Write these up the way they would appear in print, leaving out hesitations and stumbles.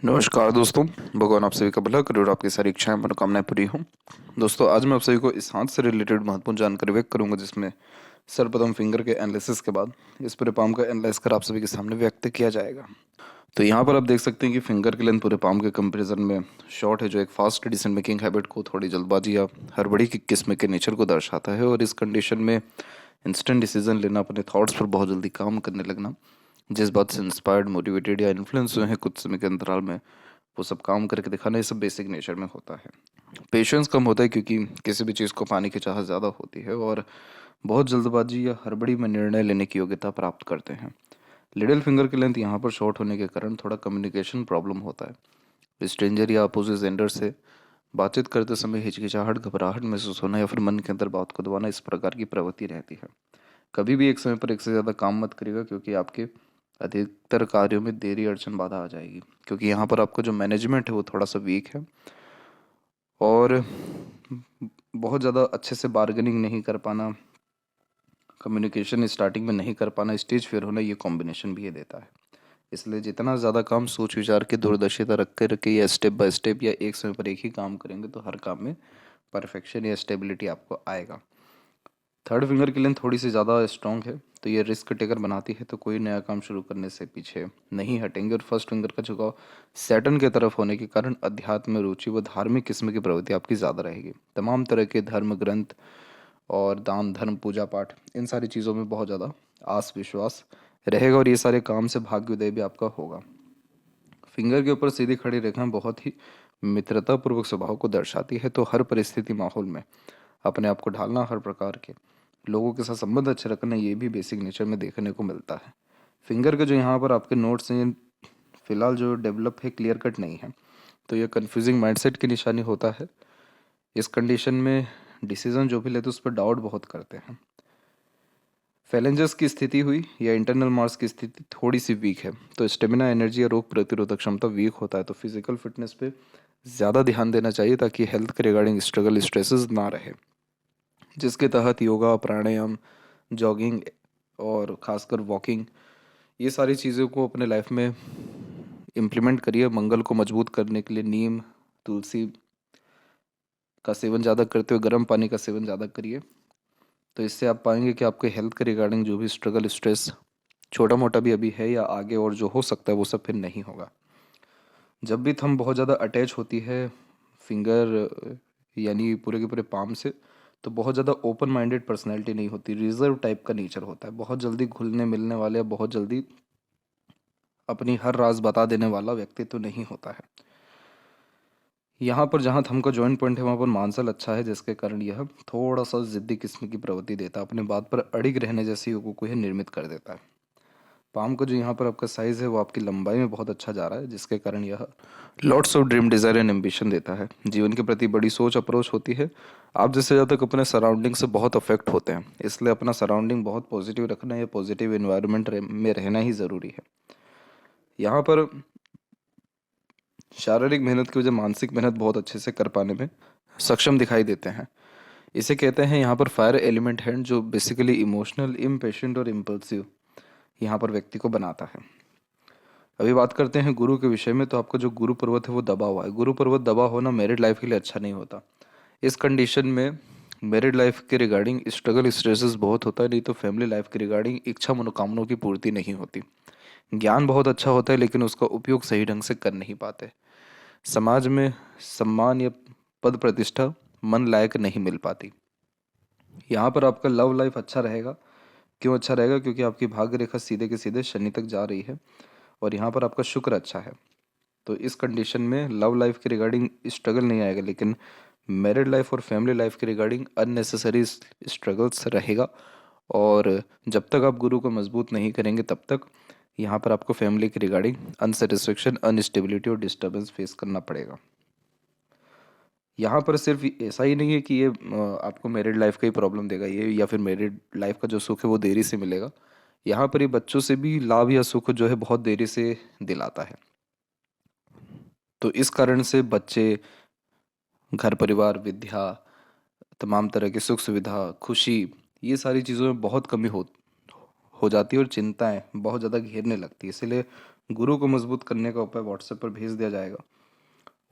नमस्कार दोस्तों। भगवान आप सभी का भला करे और आपकी सारी इच्छाएं मनोकामनाएं पूरी हों। दोस्तों, आज मैं आप सभी को इस हाथ से रिलेटेड महत्वपूर्ण जानकारी व्यक्त करूंगा, जिसमें सर्वप्रथम फिंगर के एनालिसिस के बाद इस पूरे पाम का एनालाइज कर आप सभी के सामने व्यक्त किया जाएगा। तो यहाँ पर आप देख सकते हैं कि फिंगर की लेंथ पूरे पाम के कंपैरिजन में शॉर्ट है, जो एक फास्ट डिसीजन मेकिंग हैबिट को, थोड़ी जल्दबाजी या हड़बड़ी की किस्म के नेचर को दर्शाता है। और इस कंडीशन में इंस्टेंट डिसीजन लेना, अपने थॉट्स पर बहुत जल्दी काम करने लगना, जिस बात से इंस्पायर्ड, मोटिवेटेड या इन्फ्लुएंस हुए हैं कुछ समय के अंतराल में, वो सब काम करके दिखाना, ये सब बेसिक नेचर में होता है। पेशेंस कम होता है क्योंकि किसी भी चीज़ को पाने की चाहत ज़्यादा होती है, और बहुत जल्दबाजी या हड़बड़ी में निर्णय लेने की योग्यता प्राप्त करते हैं। लिटिल फिंगर की लेंथ यहाँ पर शॉर्ट होने के कारण थोड़ा कम्युनिकेशन प्रॉब्लम होता है। स्ट्रेंजर या अपोजिट जेंडर से बातचीत करते समय हिचकिचाहट, घबराहट महसूस होना या फिर मन के अंदर बात को दबाना, इस प्रकार की प्रवृत्ति रहती है। कभी भी एक समय पर एक से ज़्यादा काम मत करिएगा, क्योंकि आपके अधिकतर कार्यों में देरी, अड़चन, बाधा आ जाएगी, क्योंकि यहाँ पर आपका जो मैनेजमेंट है वो थोड़ा सा वीक है। और बहुत ज़्यादा अच्छे से बार्गेनिंग नहीं कर पाना, कम्युनिकेशन स्टार्टिंग में नहीं कर पाना, स्टेज फेयर होना, ये कॉम्बिनेशन भी ये देता है। इसलिए जितना ज़्यादा काम सोच विचार के, दूरदर्शिता रख के या स्टेप बाय स्टेप या एक समय पर एक ही काम करेंगे, तो हर काम में परफेक्शन या स्टेबिलिटी आपको आएगा। थर्ड फिंगर की लेंथ थोड़ी सी ज़्यादा स्ट्रॉन्ग है, तो ये रिस्क टेकर बनाती है, तो कोई नया काम शुरू करने से पीछे नहीं हटेंगे। और फर्स्ट फिंगर का झुकाव सैटर्न की तरफ होने के कारण अध्यात्म में रुचि व धार्मिक किस्म की प्रवृत्ति आपकी ज़्यादा रहेगी। तमाम तरह के धर्म ग्रंथ और दान धर्म, पूजा पाठ, इन सारी चीज़ों में बहुत ज़्यादा आस विश्वास रहेगा, और ये सारे काम से भाग्योदय भी आपका होगा। फिंगर के ऊपर सीधी खड़ी रेखा बहुत ही मित्रतापूर्वक स्वभाव को दर्शाती है, तो हर परिस्थिति, माहौल में अपने आप को ढालना, हर प्रकार के लोगों के साथ संबंध अच्छे रखना, ये भी बेसिक नेचर में देखने को मिलता है। फिंगर के जो यहाँ पर आपके नोट्स हैं, फिलहाल जो डेवलप है, क्लियर कट नहीं है, तो ये कन्फ्यूजिंग माइंडसेट की निशानी होता है। इस कंडीशन में डिसीजन जो भी लेते उस पर डाउट बहुत करते हैं। फैलेंजर्स की स्थिति हुई या इंटरनल मार्स की स्थिति थोड़ी सी वीक है, तो स्टेमिना, एनर्जी या रोग प्रतिरोधक क्षमता वीक होता है, तो फिजिकल फिटनेस पे ज़्यादा ध्यान देना चाहिए, ताकि हेल्थ के रिगार्डिंग स्ट्रगल, स्ट्रेसेस ना रहे, जिसके तहत योगा, प्राणायाम, जॉगिंग और खासकर वॉकिंग, ये सारी चीज़ों को अपने लाइफ में इम्प्लीमेंट करिए। मंगल को मजबूत करने के लिए नीम, तुलसी का सेवन ज़्यादा करते हुए गर्म पानी का सेवन ज़्यादा करिए, तो इससे आप पाएंगे कि आपके हेल्थ के रिगार्डिंग जो भी स्ट्रगल, स्ट्रेस छोटा मोटा भी अभी है या आगे और जो हो सकता है, वो सब फिर नहीं होगा। जब भी थंब बहुत ज़्यादा अटैच होती है फिंगर यानी पूरे के पूरे पाम से, तो बहुत ज़्यादा ओपन माइंडेड पर्सनैलिटी नहीं होती, रिजर्व टाइप का नेचर होता है, बहुत जल्दी घुलने मिलने वाले या बहुत जल्दी अपनी हर राज बता देने वाला व्यक्ति तो नहीं होता है। यहाँ पर जहाँ थंब का जॉइंट पॉइंट है, वहाँ पर मांसल अच्छा है, जिसके कारण यह थोड़ा सा जिद्दी किस्म की प्रवृत्ति देता है, अपने बात पर अड़िग रहने जैसी योगों को यह निर्मित कर देता है। पाम का जो यहाँ पर आपका साइज़ है, वो आपकी लंबाई में बहुत अच्छा जा रहा है, जिसके कारण यह lots of dream, desire and ambition देता है। जीवन के प्रति बड़ी सोच, अप्रोच होती है। आप जिससे ज़्यादा तक अपने सराउंडिंग से बहुत अफेक्ट होते हैं, इसलिए अपना सराउंडिंग बहुत पॉजिटिव रखना या पॉजिटिव इन्वायरमेंट में रहना ही ज़रूरी है। यहाँ पर शारीरिक मेहनत की वजह मानसिक मेहनत बहुत अच्छे से कर पाने में सक्षम दिखाई देते हैं। इसे कहते हैं यहाँ पर फायर एलिमेंट हैंड, जो बेसिकली इमोशनल, इम्पेशेंट और इम्पल्सिव यहाँ पर व्यक्ति को बनाता है। अभी बात करते हैं गुरु के विषय में, तो आपका जो गुरु पर्वत है वो दबा हुआ है। गुरु पर्वत दबा होना मैरिड लाइफ के लिए अच्छा नहीं होता। इस कंडीशन में मैरिड लाइफ के रिगार्डिंग स्ट्रगल, स्ट्रेसेस बहुत होता है, नहीं तो फैमिली लाइफ के रिगार्डिंग इच्छा मनोकामनाओं की पूर्ति नहीं होती। ज्ञान बहुत अच्छा होता है, लेकिन उसका उपयोग सही ढंग से कर नहीं पाते। समाज में सम्मान या पद प्रतिष्ठा मन लायक नहीं मिल पाती। यहाँ पर आपका लव लाइफ अच्छा रहेगा। क्यों अच्छा रहेगा? क्योंकि आपकी भाग्य रेखा सीधे के सीधे शनि तक जा रही है, और यहाँ पर आपका शुक्र अच्छा है, तो इस कंडीशन में लव लाइफ के रिगार्डिंग स्ट्रगल नहीं आएगा, लेकिन मैरिड लाइफ और फैमिली लाइफ के रिगार्डिंग अननेसेसरी स्ट्रगल्स रहेगा। और जब तक आप गुरु को मजबूत नहीं करेंगे, तब तक यहाँ पर आपको फैमिली के रिगार्डिंग अनसेटिस्फेक्शन, अनस्टेबिलिटी और डिस्टर्बेंस फेस करना पड़ेगा। यहाँ पर सिर्फ ऐसा ही नहीं है कि ये आपको मैरिड लाइफ का ही प्रॉब्लम देगा ये, या फिर मैरिड लाइफ का जो सुख है वो देरी से मिलेगा। यहाँ पर ये बच्चों से भी लाभ या सुख जो है बहुत देरी से दिलाता है। तो इस कारण से बच्चे, घर परिवार, विद्या, तमाम तरह की सुख सुविधा, खुशी, ये सारी चीज़ों में बहुत कमी हो जाती है, और चिंताएं बहुत ज़्यादा घेरने लगती है। इसीलिए गुरु को मजबूत करने का उपाय व्हाट्सएप पर भेज दिया जाएगा,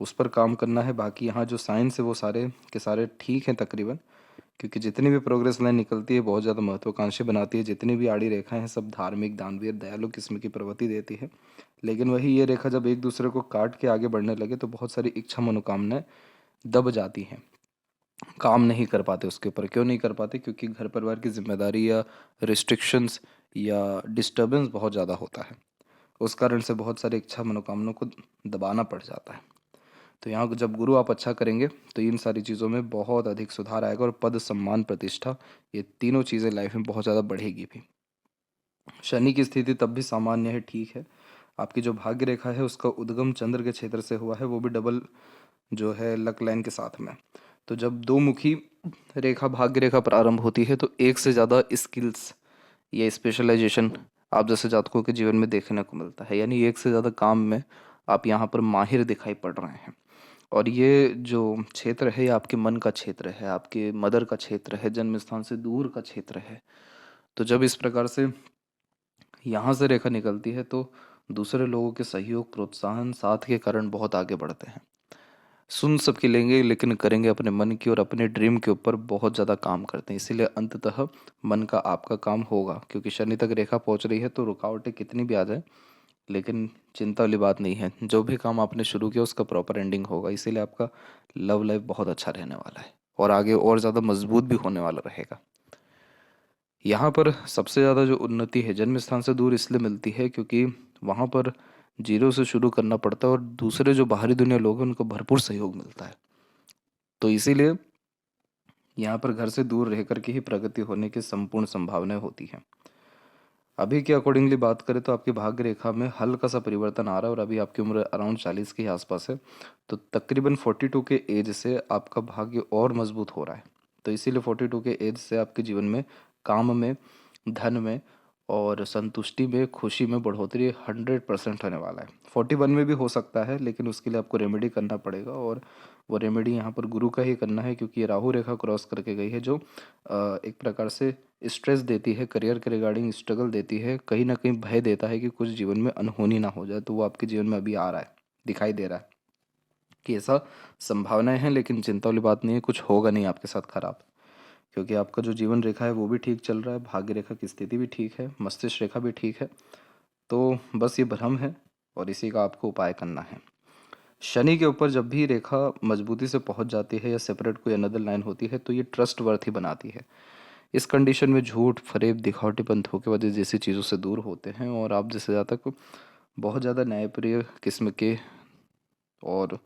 उस पर काम करना है। बाकी यहाँ जो साइंस है वो सारे के सारे ठीक हैं तकरीबन, क्योंकि जितनी भी प्रोग्रेस लाइन निकलती है बहुत ज़्यादा महत्वाकांक्षी बनाती है। जितनी भी आड़ी रेखाएं हैं सब धार्मिक, दानवीर, दयालु किस्म की प्रवृत्ति देती है। लेकिन वही ये रेखा जब एक दूसरे को काट के आगे बढ़ने लगे तो बहुत सारी इच्छा मनोकामनाएं दब जाती हैं, काम नहीं कर पाते उसके ऊपर। क्यों नहीं कर पाते? क्योंकि घर परिवार की जिम्मेदारी या रिस्ट्रिक्शंस या डिस्टर्बेंस बहुत ज़्यादा होता है, उस कारण से बहुत सारी इच्छा मनोकामनाओं को दबाना पड़ जाता है। तो यहाँ जब गुरु आप अच्छा करेंगे तो इन सारी चीज़ों में बहुत अधिक सुधार आएगा, और पद, सम्मान, प्रतिष्ठा, ये तीनों चीज़ें लाइफ में बहुत ज़्यादा बढ़ेगी भी। शनि की स्थिति तब भी सामान्य है, ठीक है। आपकी जो भाग्य रेखा है उसका उद्गम चंद्र के क्षेत्र से हुआ है, वो भी डबल जो है लक लाइन के साथ में। तो जब दो मुखी रेखा, भाग्य रेखा प्रारंभ होती है तो एक से ज़्यादा स्किल्स या स्पेशलाइजेशन आप जैसे जातकों के जीवन में देखने को मिलता है, यानी एक से ज़्यादा काम में आप यहाँ पर माहिर दिखाई पड़ रहे हैं। और ये जो क्षेत्र है ये आपके मन का क्षेत्र है, आपके मदर का क्षेत्र है, जन्म स्थान से दूर का क्षेत्र है। तो जब इस प्रकार से यहाँ से रेखा निकलती है तो दूसरे लोगों के सहयोग, प्रोत्साहन, साथ के कारण बहुत आगे बढ़ते हैं। सुन सबकी लेंगे लेकिन करेंगे अपने मन की, और अपने ड्रीम के ऊपर बहुत ज़्यादा काम करते हैं। इसीलिए अंततः मन का आपका काम होगा, क्योंकि शनि तक रेखा पहुंच रही है तो रुकावटें कितनी भी आ जाए लेकिन चिंता वाली बात नहीं है। जो भी काम आपने शुरू किया उसका प्रॉपर एंडिंग होगा। इसीलिए आपका लव लाइफ बहुत अच्छा रहने वाला है और आगे और ज़्यादा मजबूत भी होने वाला रहेगा। यहाँ पर सबसे ज़्यादा जो उन्नति है जन्म स्थान से दूर इसलिए मिलती है क्योंकि वहाँ पर जीरो से शुरू करना पड़ता है, और दूसरे जो बाहरी दुनिया लोग हैं उनको भरपूर सहयोग मिलता है। तो इसीलिए यहाँ पर घर से दूर रह कर के ही प्रगति होने की संपूर्ण संभावनाएं होती हैं। अभी के अकॉर्डिंगली बात करें तो आपकी भाग्य रेखा में हल्का सा परिवर्तन आ रहा है, और अभी आपकी उम्र अराउंड 40 के आसपास है। तो तकरीबन 42 के एज से आपका भाग्य और मजबूत हो रहा है। तो इसीलिए 42 के एज से आपके जीवन में, काम में, धन में और संतुष्टि में, खुशी में बढ़ोतरी 100% होने वाला है। 41 में भी हो सकता है, लेकिन उसके लिए आपको रेमेडी करना पड़ेगा, और वो रेमेडी यहाँ पर गुरु का ही करना है, क्योंकि ये राहु रेखा क्रॉस करके गई है जो एक प्रकार से स्ट्रेस देती है, करियर के रिगार्डिंग स्ट्रगल देती है, कहीं ना कहीं भय देता है कि कुछ जीवन में अनहोनी ना हो जाए। तो वो आपके जीवन में अभी आ रहा है, दिखाई दे रहा है कि ऐसा संभावनाएं हैं, लेकिन चिंता वाली बात नहीं है, कुछ होगा नहीं आपके साथ खराब। क्योंकि आपका जो जीवन रेखा है वो भी ठीक चल रहा है, भाग्य रेखा की स्थिति भी ठीक है, मस्तिष्क रेखा भी ठीक है। तो बस ये भ्रम है और इसी का आपको उपाय करना है। शनि के ऊपर जब भी रेखा मजबूती से पहुंच जाती है या सेपरेट कोई अनदर लाइन होती है तो ये ट्रस्ट वर्थ ही बनाती है। इस कंडीशन में झूठ, फरेब, दिखावटीपन, धोखेबाजी जैसी चीज़ों से दूर होते हैं, और आप जैसे ज़्यादा तक बहुत ज़्यादा न्यायप्रिय किस्म के और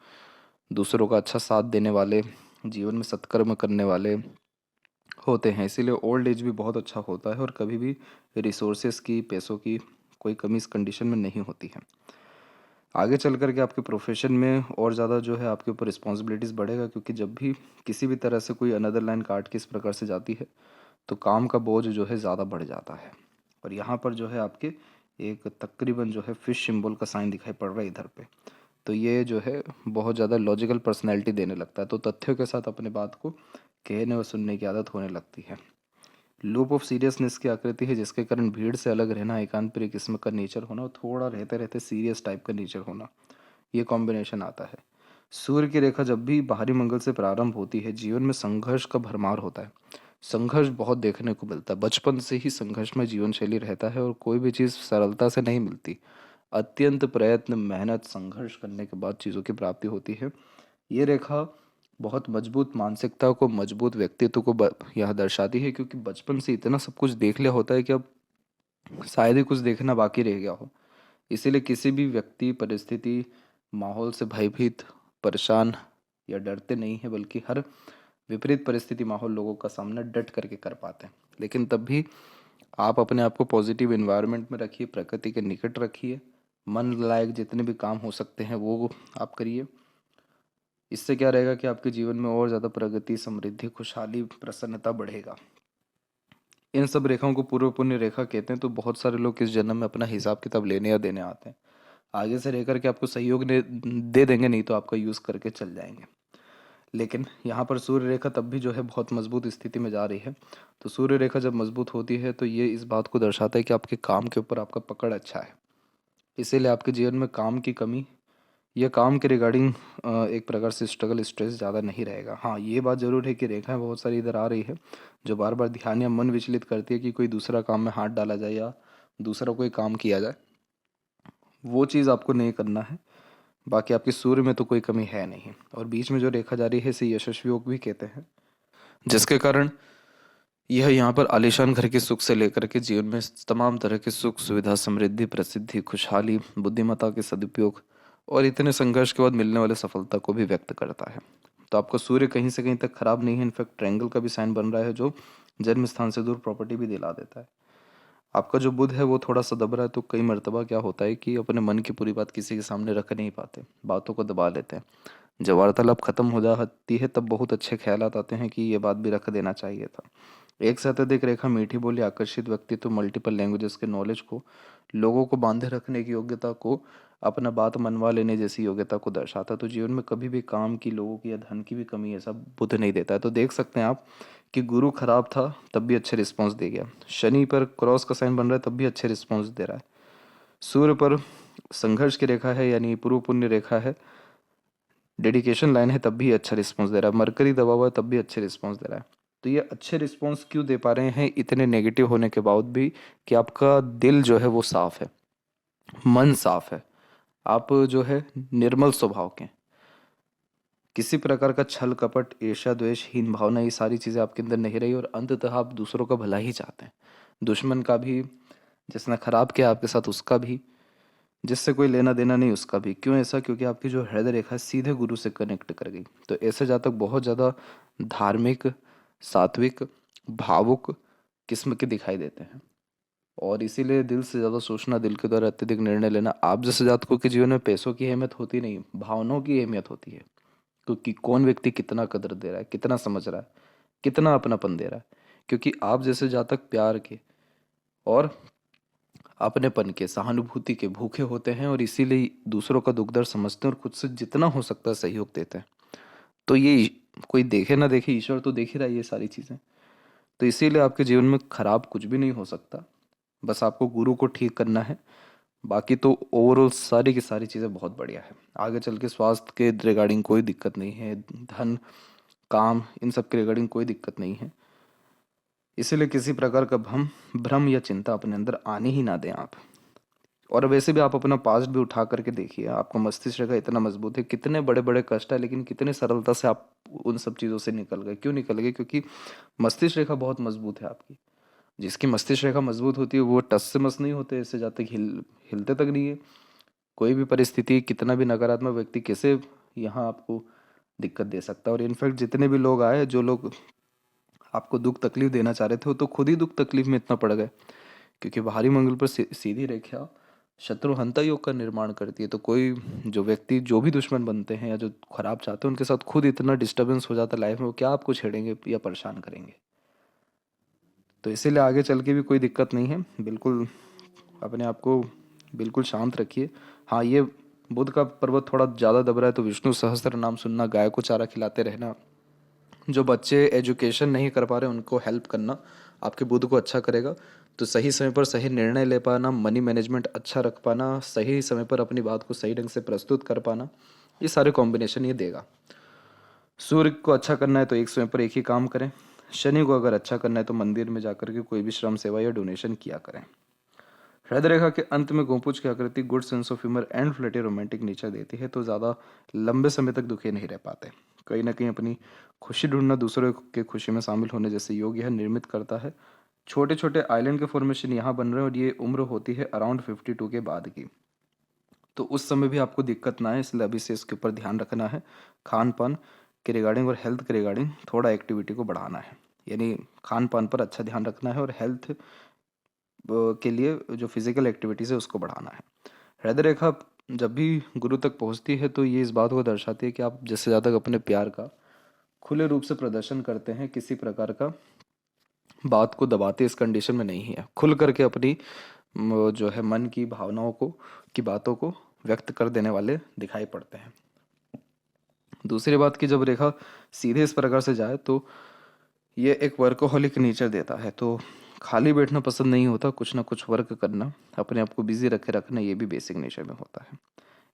दूसरों का अच्छा साथ देने वाले, जीवन में सत्कर्म करने वाले होते हैं। इसीलिए ओल्ड एज भी बहुत अच्छा होता है, और कभी भी रिसोर्सेज की, पैसों की कोई कमी इस कंडीशन में नहीं होती है। आगे चल कर के आपके प्रोफेशन में और ज़्यादा जो है आपके ऊपर रिस्पॉन्सिबिलिटीज़ बढ़ेगा, क्योंकि जब भी किसी भी तरह से कोई अनदर लाइन काट के इस प्रकार से जाती है तो काम का बोझ जो है ज़्यादा बढ़ जाता है। और यहाँ पर जो है आपके एक तकरीबन जो है फिश सिंबल का साइन दिखाई पड़ रहा है इधर पे। तो ये जो है बहुत ज़्यादा लॉजिकल पर्सनैलिटी देने लगता है, तो तथ्यों के साथ अपने बात को कहने और सुनने की आदत होने लगती है। लूप ऑफ सीरियसनेस की आकृति है, जिसके कारण भीड़ से अलग रहना, एकांत प्रिय किस्म का नेचर होना और थोड़ा रहते रहते सीरियस टाइप का नेचर होना, ये कॉम्बिनेशन आता है। सूर्य की रेखा जब भी बाहरी मंगल से प्रारंभ होती है जीवन में संघर्ष का भरमार होता है। संघर्ष बहुत देखने को मिलता है, बचपन से ही संघर्ष में जीवन शैली रहता है और कोई भी चीज़ सरलता से नहीं मिलती। अत्यंत प्रयत्न, मेहनत, संघर्ष करने के बाद चीज़ों की प्राप्ति होती है। ये रेखा बहुत मजबूत मानसिकता को, मजबूत व्यक्तित्व को यह दर्शाती है, क्योंकि बचपन से इतना सब कुछ देख लिया होता है कि अब शायद ही कुछ देखना बाकी रह गया हो। इसीलिए किसी भी व्यक्ति, परिस्थिति, माहौल से भयभीत, परेशान या डरते नहीं है, बल्कि हर विपरीत परिस्थिति, माहौल, लोगों का सामना डट करके कर पाते हैं। लेकिन तब भी आप अपने आप को पॉजिटिव इन्वायरमेंट में रखिए, प्रकृति के निकट रखिए, मन लायक जितने भी काम हो सकते हैं वो आप करिए। इससे क्या रहेगा कि आपके जीवन में और ज़्यादा प्रगति, समृद्धि, खुशहाली, प्रसन्नता बढ़ेगा। इन सब रेखाओं को पूर्व पुण्य रेखा कहते हैं। तो बहुत सारे लोग इस जन्म में अपना हिसाब किताब लेने या देने आते हैं, आगे से रह करके आपको सहयोग दे देंगे, नहीं तो आपका यूज़ करके चल जाएंगे। लेकिन यहाँ पर सूर्य रेखा तब भी जो है बहुत मजबूत स्थिति में जा रही है। तो सूर्य रेखा जब मजबूत होती है तो ये इस बात को दर्शाता है कि आपके काम के ऊपर आपका पकड़ अच्छा है। इसीलिए आपके जीवन में काम की कमी या काम के रिगार्डिंग एक प्रकार से स्ट्रगल स्ट्रेस ज़्यादा नहीं रहेगा। हाँ, ये बात ज़रूर है कि रेखाएं बहुत सारी इधर आ रही है जो बार बार ध्यान या मन विचलित करती है कि कोई दूसरा काम में हाथ डाला जाए या दूसरा कोई काम किया जाए। वो चीज़ आपको नहीं करना है। बाकी आपके सूर्य में तो कोई कमी है नहीं, और बीच में जो रेखा जा रही है इसे यशस्वी योग भी कहते हैं, जिसके कारण यह यहाँ पर आलीशान घर के सुख से लेकर के जीवन में तमाम तरह के सुख सुविधा, समृद्धि, प्रसिद्धि, खुशहाली, बुद्धिमत्ता के सदुपयोग और इतने संघर्ष के बाद मिलने वाले सफलता को भी व्यक्त करता है। तो आपका सूर्य कहीं से कहीं तक खराब नहीं है, इनफैक्ट ट्रायंगल का भी साइन बन रहा है जो जन्म स्थान से दूर प्रॉपर्टी भी दिला देता है। आपका जो बुध है वो थोड़ा सा दब रहा है, तो कई मर्तबा क्या होता है कि अपने मन की पूरी बात किसी के सामने रख नहीं पाते, बातों को दबा लेते हैं। जब वार्तालाप खत्म हो जाती है तब बहुत अच्छे ख्यालात आते हैं कि ये बात भी रख देना चाहिए था। एक साथ अधिक रेखा मीठी बोली, आकर्षित व्यक्तित्व, मल्टीपल लैंग्वेजेस के नॉलेज को, लोगों को बांधे रखने की योग्यता को, अपना बात मनवा लेने जैसी योग्यता को दर्शाता है। तो जीवन में कभी भी काम की, लोगों की या धन की भी कमी ऐसा बुध नहीं देता है। तो देख सकते हैं आप कि गुरु खराब था तब भी अच्छे रिस्पॉन्स दे गया, शनि पर क्रॉस का साइन बन रहा है तब भी अच्छे रिस्पॉन्स दे रहा है, सूर्य पर संघर्ष की रेखा है यानी पूर्व पुण्य रेखा है, डेडिकेशन लाइन है तब भी अच्छा रिस्पॉन्स दे रहा है, मरकरी दबा हुआ है तब भी अच्छे रिस्पॉन्स दे रहा है। तो ये अच्छे रिस्पॉन्स क्यों दे पा रहे हैं इतने नेगेटिव होने के बावजूद भी? कि आपका दिल जो है वो साफ है, मन साफ है, आप जो है निर्मल स्वभाव के, किसी प्रकार का छल कपट, ईर्ष्या, द्वेष, हीन भावना, ये सारी चीज़ें आपके अंदर नहीं रही, और अंततः आप दूसरों का भला ही चाहते हैं। दुश्मन का भी, जिसने खराब किया आपके साथ उसका भी, जिससे कोई लेना देना नहीं उसका भी। क्यों ऐसा? क्योंकि आपकी जो हृदय रेखा है सीधे गुरु से कनेक्ट कर गई। तो ऐसे जातक बहुत ज़्यादा धार्मिक, सात्विक, भावुक किस्म के दिखाई देते हैं, और इसीलिए दिल से ज़्यादा सोचना, दिल के द्वारा अत्यधिक निर्णय लेना। आप जैसे जातकों के जीवन में पैसों की अहमियत होती नहीं, भावनाओं की अहमियत होती है। क्योंकि कौन व्यक्ति कितना कदर दे रहा है, कितना समझ रहा है, कितना अपनापन दे रहा है। क्योंकि आप जैसे जातक प्यार के और अपनेपन के, सहानुभूति के भूखे होते हैं, और इसीलिए दूसरों का दुख दर्द समझते हैं और खुद से जितना हो सकता है सहयोग देते हैं। तो ये कोई देखे ना देखे, ईश्वर तो देख ही रहा है ये सारी चीज़ें। तो इसीलिए आपके जीवन में खराब कुछ भी नहीं हो सकता, बस आपको गुरु को ठीक करना है। बाकी तो ओवरऑल सारी की सारी चीज़ें बहुत बढ़िया है। आगे चल के स्वास्थ्य के रिगार्डिंग कोई दिक्कत नहीं है, धन, काम, इन सब के रिगार्डिंग कोई दिक्कत नहीं है। इसीलिए किसी प्रकार का भ्रम या चिंता अपने अंदर आने ही ना दें आप। और वैसे भी आप अपना पास्ट भी उठा करके देखिए, आपका मस्तिष्क रेखा इतना मजबूत है, कितने बड़े बड़े कष्ट है लेकिन कितने सरलता से आप उन सब चीज़ों से निकल गए। क्यों निकल गए? क्योंकि मस्तिष्क रेखा बहुत मजबूत है आपकी। जिसकी मस्तिष्क रेखा मजबूत होती है वो टस से मस नहीं होते, इससे जाते हिलते तक नहीं है। कोई भी परिस्थिति, कितना भी नकारात्मक व्यक्ति कैसे यहाँ आपको दिक्कत दे सकता है। और इनफैक्ट जितने भी लोग आए, जो लोग आपको दुख तकलीफ देना चाह रहे थे, वो तो खुद ही दुख तकलीफ में इतना पड़ गए। क्योंकि बाहरी मंगल पर सीधी रेखा शत्रुहंता योग का निर्माण करती है। तो कोई जो व्यक्ति, जो भी दुश्मन बनते हैं या जो खराब चाहते हैं, उनके साथ खुद इतना डिस्टर्बेंस हो जाता है लाइफ में, वो क्या आपको छेड़ेंगे या परेशान करेंगे। तो इसीलिए आगे चल के भी कोई दिक्कत नहीं है। बिल्कुल अपने आप को बिल्कुल शांत रखिए। हाँ, ये बुध का पर्वत थोड़ा ज़्यादा दब रहा है, तो विष्णु सहस्त्र नाम सुनना, गाय को चारा खिलाते रहना, जो बच्चे एजुकेशन नहीं कर पा रहे उनको हेल्प करना आपके बुध को अच्छा करेगा। तो सही समय पर सही निर्णय ले पाना, मनी मैनेजमेंट अच्छा रख पाना, सही समय पर अपनी बात को सही ढंग से प्रस्तुत कर पाना, ये सारे कॉम्बिनेशन ये देगा। सूर्य को अच्छा करना है तो एक समय पर एक ही काम करें। शनि को अगर अच्छा करना है तो मंदिर में जाकर के कोई भी श्रम सेवा या डोनेशन किया करें। हृदय रेखा के अंत में गोपुज की आकृति good sense of humour and flirty romantic nature देती है, तो ज़्यादा लंबे समय तक दुखी नहीं रह पाते। कहीं ना कहीं अपनी खुशी ढूंढना, दूसरों के खुशी में शामिल होने जैसे योग यह निर्मित करता है। छोटे छोटे आइलैंड के फॉर्मेशन यहाँ बन रहे हैं, और ये उम्र होती है अराउंड 52 के बाद की। तो उस समय भी आपको दिक्कत ना है, इसलिए अभी से इसके ऊपर ध्यान रखना है। खान पान के रिगार्डिंग और हेल्थ के रिगार्डिंग थोड़ा एक्टिविटी को बढ़ाना है, यानी खान पान पर अच्छा ध्यान रखना है, और हेल्थ के लिए जो फिजिकल एक्टिविटीज़ है उसको बढ़ाना है। हृदय रेखा जब भी गुरु तक पहुंचती है तो ये इस बात को दर्शाती है कि आप जिससे ज़्यादा अपने प्यार का खुले रूप से प्रदर्शन करते हैं, किसी प्रकार का बात को दबाते इस कंडीशन में नहीं है, खुल करके अपनी जो है मन की भावनाओं को, की बातों को व्यक्त कर देने वाले दिखाई पड़ते हैं। दूसरी बात की, जब रेखा सीधे इस प्रकार से जाए तो ये एक वर्कोहॉलिक नेचर देता है। तो खाली बैठना पसंद नहीं होता, कुछ ना कुछ वर्क करना, अपने आप को बिजी रखे रखना, ये भी बेसिक नेचर में होता है।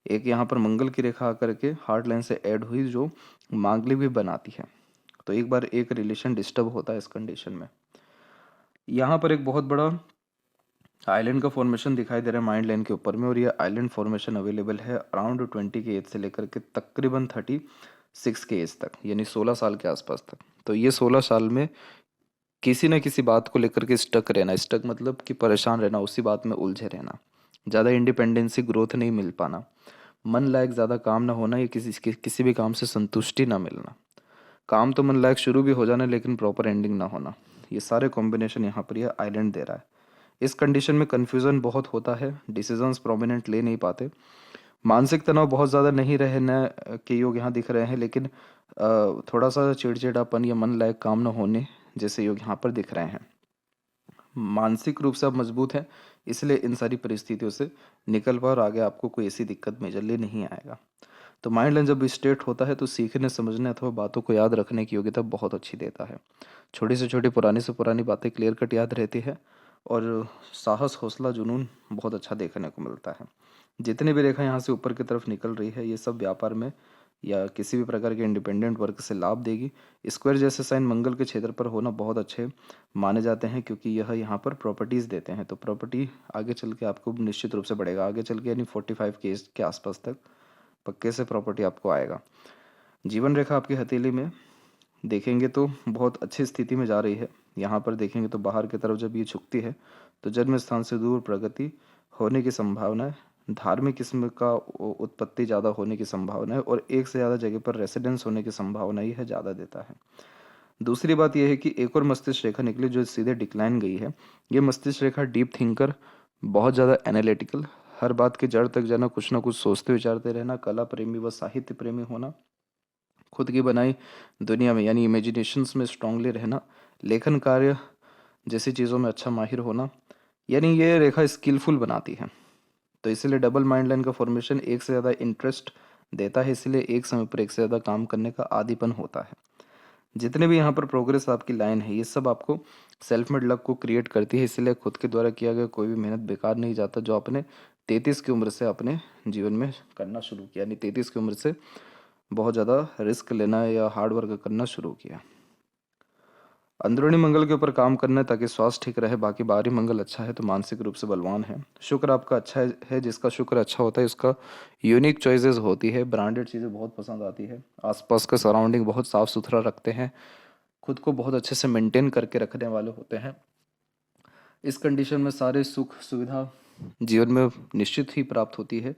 एक यहाँ पर मंगल की रेखा आकर के हार्ट लाइन से ऐड हुई जो मांगलिक भी बनाती है। तो एक बार एक रिलेशन डिस्टर्ब होता है इस कंडीशन में। यहाँ पर एक बहुत बड़ा आइलैंड का फॉर्मेशन दिखाई दे रहा है माइंड लाइन के ऊपर में, और ये आइलैंड फॉर्मेशन अवेलेबल है अराउंड 20 के एज से लेकर के तकरीबन 36 के एज तक, यानी 16 साल के आसपास तक। तो ये 16 साल में किसी न किसी बात को लेकर के स्टक रहना, स्टक मतलब कि परेशान रहना, उसी बात में उलझे रहना, ज़्यादा इंडिपेंडेंसी ग्रोथ नहीं मिल पाना, मन लायक ज़्यादा काम ना होना, या किसी भी काम से संतुष्टि ना मिलना, काम तो मन लायक शुरू भी हो जाना लेकिन प्रॉपर एंडिंग ना होना, ये सारे कॉम्बिनेशन यहाँ पर ये आइलैंड दे रहा है। इस कंडीशन में कन्फ्यूज़न बहुत होता है, डिसीजंस प्रोमिनेंट ले नहीं पाते, मानसिक तनाव बहुत ज़्यादा नहीं रहने के योग यहाँ दिख रहे हैं, लेकिन थोड़ा सा चिड़चिड़ापन या मन लायक काम न होने जैसे योग यहाँ पर दिख रहे हैं। मानसिक रूप से आप मजबूत हैं, इसलिए इन सारी परिस्थितियों से निकल पाओ और आगे आपको कोई ऐसी दिक्कत मेजरली नहीं आएगा। तो माइंड लाइन जब स्ट्रेट होता है तो सीखने समझने अथवा बातों को याद रखने की योग्यता बहुत अच्छी देता है। छोटी से छोटी पुरानी से पुरानी बातें क्लियर कट याद रहती है, और साहस हौसला जुनून बहुत अच्छा देखने को मिलता है। जितनी भी रेखा यहाँ से ऊपर की तरफ निकल रही है ये सब व्यापार में या किसी भी प्रकार के इंडिपेंडेंट वर्क से लाभ देगी। स्क्वायर जैसे साइन मंगल के क्षेत्र पर होना बहुत अच्छे माने जाते हैं, क्योंकि यह यहाँ पर प्रॉपर्टीज़ देते हैं। तो प्रॉपर्टी आगे चल के आपको निश्चित रूप से बढ़ेगा, आगे चल के यानी 45 के एज के आसपास तक पक्के से प्रॉपर्टी आपको आएगा। जीवन रेखा आपकी हथेली में देखेंगे तो बहुत अच्छी स्थिति में जा रही है। यहाँ पर देखेंगे तो बाहर की तरफ जब ये झुकती है तो जन्म स्थान से दूर प्रगति होने की संभावना है, धार्मिक किस्म का उत्पत्ति ज़्यादा होने की संभावना है, और एक से ज़्यादा जगह पर रेसिडेंस होने की संभावना यह ज़्यादा देता है। दूसरी बात यह है कि एक और मस्तिष्क रेखा निकली जो सीधे डिक्लाइन गई है। ये मस्तिष्क रेखा डीप थिंकर, बहुत ज़्यादा एनालिटिकल, हर बात की जड़ तक जाना, कुछ ना कुछ सोचते विचारते रहना, कला प्रेमी व साहित्य प्रेमी होना, खुद की बनाई दुनिया में यानी इमेजिनेशंस में स्ट्रांगली रहना, लेखन कार्य जैसी चीज़ों में अच्छा माहिर होना, यानी ये रेखा स्किलफुल बनाती है। तो इसीलिए डबल माइंड लाइन का फॉर्मेशन एक से ज़्यादा इंटरेस्ट देता है, इसलिए एक समय पर एक से ज़्यादा काम करने का आदीपन होता है। जितने भी यहाँ पर प्रोग्रेस आपकी लाइन है ये सब आपको सेल्फ मेड लक को क्रिएट करती है, इसलिए खुद के द्वारा किया गया कोई भी मेहनत बेकार नहीं जाता। जो आपने 33 की उम्र से अपने जीवन में करना शुरू किया, यानी 33 की उम्र से बहुत ज़्यादा रिस्क लेना या हार्ड वर्क करना शुरू किया। अंदरूनी मंगल के ऊपर काम करना है ताकि स्वास्थ्य ठीक रहे, बाकी बाहरी मंगल अच्छा है तो मानसिक रूप से बलवान है। शुक्र आपका अच्छा है, जिसका शुक्र अच्छा होता है उसका यूनिक चॉइसेस होती है, ब्रांडेड चीज़ें बहुत पसंद आती है, आसपास का सराउंडिंग बहुत साफ़ सुथरा रखते हैं, खुद को बहुत अच्छे से मेंटेन करके रखने वाले होते हैं। इस कंडीशन में सारे सुख सुविधा जीवन में निश्चित ही प्राप्त होती है,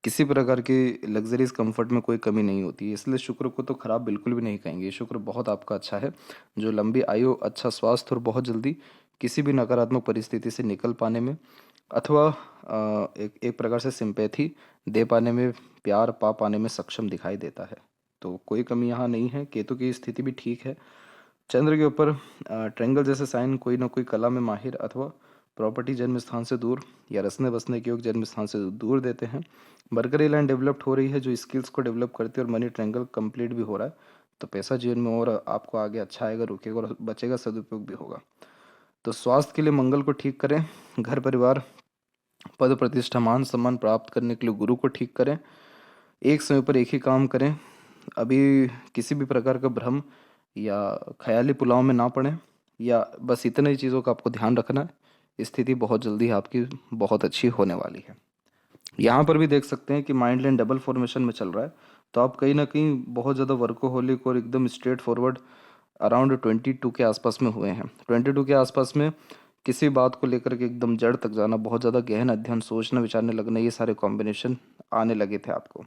किसी प्रकार की लग्जरीज कंफर्ट में कोई कमी नहीं होती है, इसलिए शुक्र को तो खराब बिल्कुल भी नहीं कहेंगे। शुक्र बहुत आपका अच्छा है, जो लंबी आयु, अच्छा स्वास्थ्य और बहुत जल्दी किसी भी नकारात्मक परिस्थिति से निकल पाने में अथवा एक एक प्रकार से सिंपैथी दे पाने में, प्यार पा पाने में सक्षम दिखाई देता है। तो कोई कमी यहाँ नहीं है। केतु की स्थिति भी ठीक है। चंद्र के ऊपर ट्रेंगल जैसे साइन कोई ना कोई कला में माहिर अथवा प्रॉपर्टी जन्म स्थान से दूर या रसने बसने के योग जन्म स्थान से दूर देते हैं। मरकरी लाइन डेवलप्ड हो रही है जो स्किल्स को डेवलप करती है, और मनी ट्रेंगल कंप्लीट भी हो रहा है, तो पैसा जीवन में और आपको आगे अच्छा आएगा, रुकेगा और बचेगा, सदुपयोग भी होगा। तो स्वास्थ्य के लिए मंगल को ठीक करें, घर परिवार पद प्रतिष्ठा मान सम्मान प्राप्त करने के लिए गुरु को ठीक करें, एक समय पर एक ही काम करें, अभी किसी भी प्रकार का भ्रम या ख्याली पुलाव में ना पड़ें, या बस इतने ही चीज़ों का आपको ध्यान रखना है। स्थिति बहुत जल्दी आपकी बहुत अच्छी होने वाली है। यहाँ पर भी देख सकते हैं कि माइंड लाइन डबल फॉर्मेशन में चल रहा है, तो आप कहीं ना कहीं बहुत ज़्यादा वर्कोहोलिक और एकदम स्ट्रेट फॉरवर्ड अराउंड 22 के आसपास में हुए हैं। 22 के आसपास में किसी बात को लेकर के एकदम जड़ तक जाना, बहुत ज़्यादा गहन अध्ययन, सोचना विचारने लगना, ये सारे कॉम्बिनेशन आने लगे थे आपको।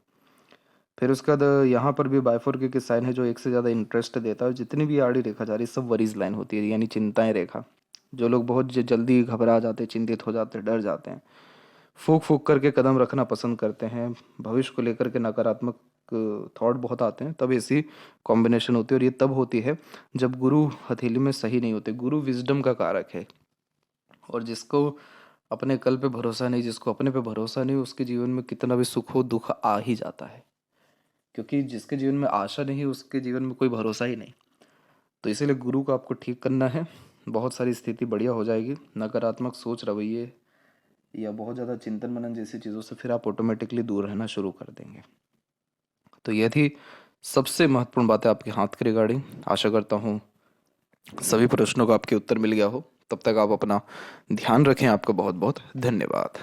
फिर उसके बाद यहाँ पर भी बाइफोर के साइन है जो एक से ज़्यादा इंटरेस्ट देता है। जितनी भी आड़ी रेखा जा रही है सब वरीज लाइन होती है, यानी चिंताएं रेखा। जो लोग बहुत जल्दी घबरा जाते हैं, चिंतित हो जाते हैं, डर जाते हैं, फूक फूक करके कदम रखना पसंद करते हैं, भविष्य को लेकर के नकारात्मक थॉट बहुत आते हैं, तब ऐसी कॉम्बिनेशन होती है। और ये तब होती है जब गुरु हथेली में सही नहीं होते। गुरु विजडम का कारक है, और जिसको अपने कल पे भरोसा नहीं, जिसको अपने पे भरोसा नहीं, उसके जीवन में कितना भी सुख हो दुख आ ही जाता है, क्योंकि जिसके जीवन में आशा नहीं उसके जीवन में कोई भरोसा ही नहीं। तो इसीलिए गुरु को आपको ठीक करना है। बहुत सारी स्थिति बढ़िया हो जाएगी। नकारात्मक सोच, रवैये या बहुत ज़्यादा चिंतन मनन जैसी चीज़ों से फिर आप ऑटोमेटिकली दूर रहना शुरू कर देंगे। तो ये थी सबसे महत्वपूर्ण बातें आपके हाथ के रिगार्डिंग। आशा करता हूँ सभी प्रश्नों का आपके उत्तर मिल गया हो। तब तक आप अपना ध्यान रखें। आपका बहुत बहुत धन्यवाद।